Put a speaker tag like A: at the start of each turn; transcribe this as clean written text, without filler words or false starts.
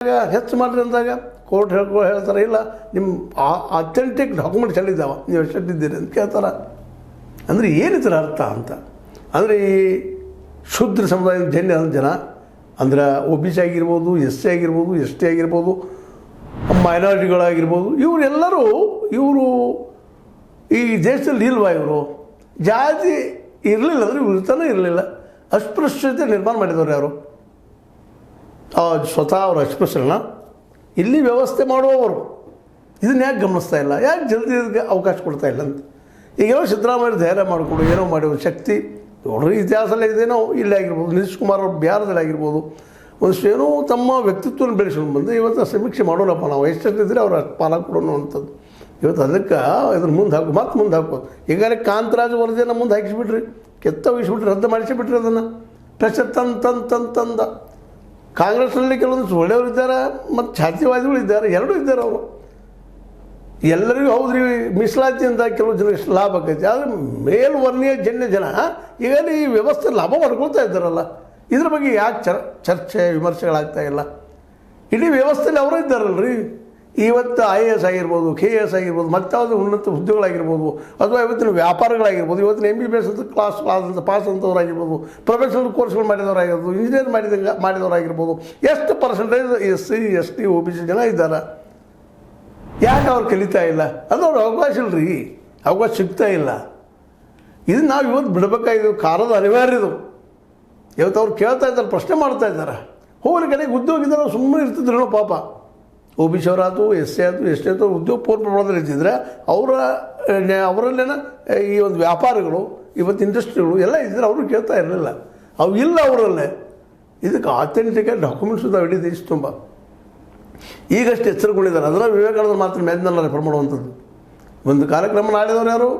A: ಹೆಚ್ಚು ಮಾಡಿರಿ ಅಂದಾಗ ಕೋರ್ಟ್ ಹೇಳ್ತಾರೆ ಇಲ್ಲ ನಿಮ್ಮ ಅಥೆಂಟಿಕ್ ಡಾಕ್ಯುಮೆಂಟ್ಸ್ ಎಲ್ಲಿದ್ದಾವೆ ನೀವು ಎಷ್ಟಿದ್ದೀರಿ ಅಂತ ಕೇಳ್ತಾರೆ. ಅಂದರೆ ಏನಿದ್ರ ಅರ್ಥ ಅಂತ ಅಂದರೆ ಈ ಶೂದ್ರ ಸಮುದಾಯದ ಜನ ಅಂದ್ರೆ OBC ಆಗಿರ್ಬೋದು, SC ಆಗಿರ್ಬೋದು, ST ಆಗಿರ್ಬೋದು, ಮೈನಾರಿಟಿಗಳಾಗಿರ್ಬೋದು, ಇವರೆಲ್ಲರೂ ಈ ದೇಶದಲ್ಲಿ ಇಲ್ವಾ? ಇವರು ಜಾತಿ ಇರಲಿಲ್ಲ ಅಂದರೆ ಇರ್ತಾನೆ ಇರಲಿಲ್ಲ. ಅಸ್ಪೃಶ್ಯತೆ ನಿರ್ಮಾಣ ಮಾಡಿದವರು ಯಾರು? ಸ್ವತಃ ಅವರು ಅಸ್ಪೃಶ್ಯರನ್ನ ಇಲ್ಲಿ ವ್ಯವಸ್ಥೆ ಮಾಡುವವರು ಇದನ್ನ ಯಾಕೆ ಗಮನಿಸ್ತಾ ಇಲ್ಲ? ಯಾಕೆ ಜಲ್ದಿ ಇದಕ್ಕೆ ಅವಕಾಶ ಕೊಡ್ತಾ ಇಲ್ಲ ಅಂತ ಈಗೇನೋ ಸಿದ್ದರಾಮಯ್ಯ ಧೈರ್ಯ ಮಾಡಿಕೊಂಡು ಏನೋ ಮಾಡಿರೋ ಶಕ್ತಿ ನೋಡ್ರಿ ಇತಿಹಾಸದಲ್ಲಿ ಇದೇನೋ ಇಲ್ಲೇ ಆಗಿರ್ಬೋದು, ನಿತೀಶ್ ಕುಮಾರ್ ಅವ್ರ ಬಿಹಾರದಲ್ಲಿ ಆಗಿರ್ಬೋದು, ಒಂದಿಷ್ಟು ಏನೋ ತಮ್ಮ ವ್ಯಕ್ತಿತ್ವವನ್ನು ಬೆಳೆಸ್ಕೊಂಡು ಬಂದು ಇವತ್ತು ಸಮೀಕ್ಷೆ ಮಾಡೋರಪ್ಪ ನಾವು ಎಷ್ಟಿದ್ರೆ ಅವ್ರು ಅಷ್ಟು ಪಾಲ ಕೊಡೋಣ ಅಂತದ್ದು. ಇವತ್ತು ಅದಕ್ಕೆ ಇದ್ರ ಮುಂದೆ ಮುಂದೆ ಹಾಕೋದು. ಈಗಾಗಲೇ ಕಾಂತರಾಜ್ ವರದಿಯನ್ನು ಮುಂದೆ ಹಾಕಿಸ್ಬಿಟ್ರಿ, ಕೆತ್ತವಿಸ್ಬಿಟ್ರಿ, ರದ್ದು ಮಾಡಿಸಿಬಿಟ್ರಿ. ಅದನ್ನು ಪ್ರೆಷರ್ ತಂದ ಕಾಂಗ್ರೆಸ್ನಲ್ಲಿ ಕೆಲವೊಂದು ಒಳ್ಳೆಯವರು ಇದ್ದಾರೆ ಮತ್ತು ಜಾತಿವಾದಿಗಳು ಇದ್ದಾರೆ, ಎರಡೂ ಇದ್ದಾರೆ. ಅವರು ಎಲ್ಲರಿಗೂ ಹೌದ್ರಿ ಮೀಸಲಾತಿ ಅಂತ ಕೆಲವು ಜನ ಲಾಭ ಆಕೈತಿ, ಆದರೆ ಮೇಲ್ವರ್ಣೀಯ ಜನ ಈಗ ಈ ವ್ಯವಸ್ಥೆ ಲಾಭ ಮಾಡ್ಕೊಳ್ತಾ ಇದ್ದಾರಲ್ಲ, ಇದ್ರ ಬಗ್ಗೆ ಯಾಕೆ ಚರ್ಚೆ ವಿಮರ್ಶೆಗಳಾಗ್ತಾ ಇಲ್ಲ? ಇಡೀ ವ್ಯವಸ್ಥೆಯಲ್ಲಿ ಅವರೇ ಇದ್ದಾರಲ್ರಿ. ಇವತ್ತು IAS ಆಗಿರ್ಬೋದು, KS ಆಗಿರ್ಬೋದು, ಮತ್ತಾವುದು ಉನ್ನತ ಹುದ್ದೆಗಳಾಗಿರ್ಬೋದು, ಅಥವಾ ಇವತ್ತಿನ ವ್ಯಾಪಾರಗಳಾಗಿರ್ಬೋದು, ಇವತ್ತಿನ MBBS ಅಂತ ಕ್ಲಾಸ್ ಅಂತ ಪಾಸ್ ಅಂತವರಾಗಿರ್ಬೋದು, ಪ್ರೊಫೆಷನಲ್ ಕೋರ್ಸ್ಗಳು ಮಾಡಿದವರಾಗಿರ್ಬೋದು, ಇಂಜಿನಿಯರ್ ಮಾಡಿದವರಾಗಿರ್ಬೋದು, ಎಷ್ಟು ಪರ್ಸೆಂಟೇಜ್ SC ST OBC ಜನ ಇದ್ದಾರೆ? ಯಾಕೆ ಅವ್ರು ಕಲಿತಾ ಇಲ್ಲ? ಅದು ಅವ್ರಿಗೆ ಅವಕಾಶ ಇಲ್ಲರಿ, ಅವಕಾಶ ಸಿಗ್ತಾ ಇಲ್ಲ. ಇದು ನಾವು ಇವತ್ತು ಬಿಡಬೇಕಾಗಿದ್ದು, ಕಾಲದ ಅನಿವಾರ್ಯ ಇದು. ಇವತ್ತು ಅವ್ರು ಕೇಳ್ತಾ ಇದ್ದಾರೆ, ಪ್ರಶ್ನೆ ಮಾಡ್ತಾ ಇದ್ದಾರೆ. ಹೋಗ್ಲಿ ಕಡೆಗೆ ಉದ್ಯೋಗ ಇದ್ದಾರೆ, ಸುಮ್ಮನೆ ಇರ್ತಿದ್ರು ಪಾಪ. OBC ಅವರಾಯ್ತು, SC ಆಯಿತು, ST ಆಯಿತು, ಉದ್ಯೋಗ ಪೂರ್ಣ ಪ್ರಮಾಣದಲ್ಲಿ ಇದ್ದಿದ್ರೆ ಅವರಲ್ಲೇನ ಈ ಒಂದು ವ್ಯಾಪಾರಗಳು, ಇವತ್ತು ಇಂಡಸ್ಟ್ರಿಗಳು ಎಲ್ಲ ಇದ್ದರೆ ಅವರು ಕೇಳ್ತಾ ಇರಲಿಲ್ಲ. ಅವು ಇಲ್ಲ ಅವರಲ್ಲೇ. ಇದಕ್ಕೆ ಅಥೆಂಟಿಕ್ ಡಾಕ್ಯುಮೆಂಟ್ಸ್ ಇದ್ದಾವೆ ಇಡೀ ದೇಶ ತುಂಬ. ಈಗಷ್ಟು ಎಚ್ಚರಗೊಂಡಿದ್ದಾರೆ. ಅದರ ವಿವೇಕಾನಂದ ಮಾತ್ರ ಮೇದಿನೆಲ್ಲ ರೆಫರ್ ಮಾಡುವಂಥದ್ದು. ಒಂದು ಕಾರ್ಯಕ್ರಮ ನಾಡಿದವರು ಯಾರು?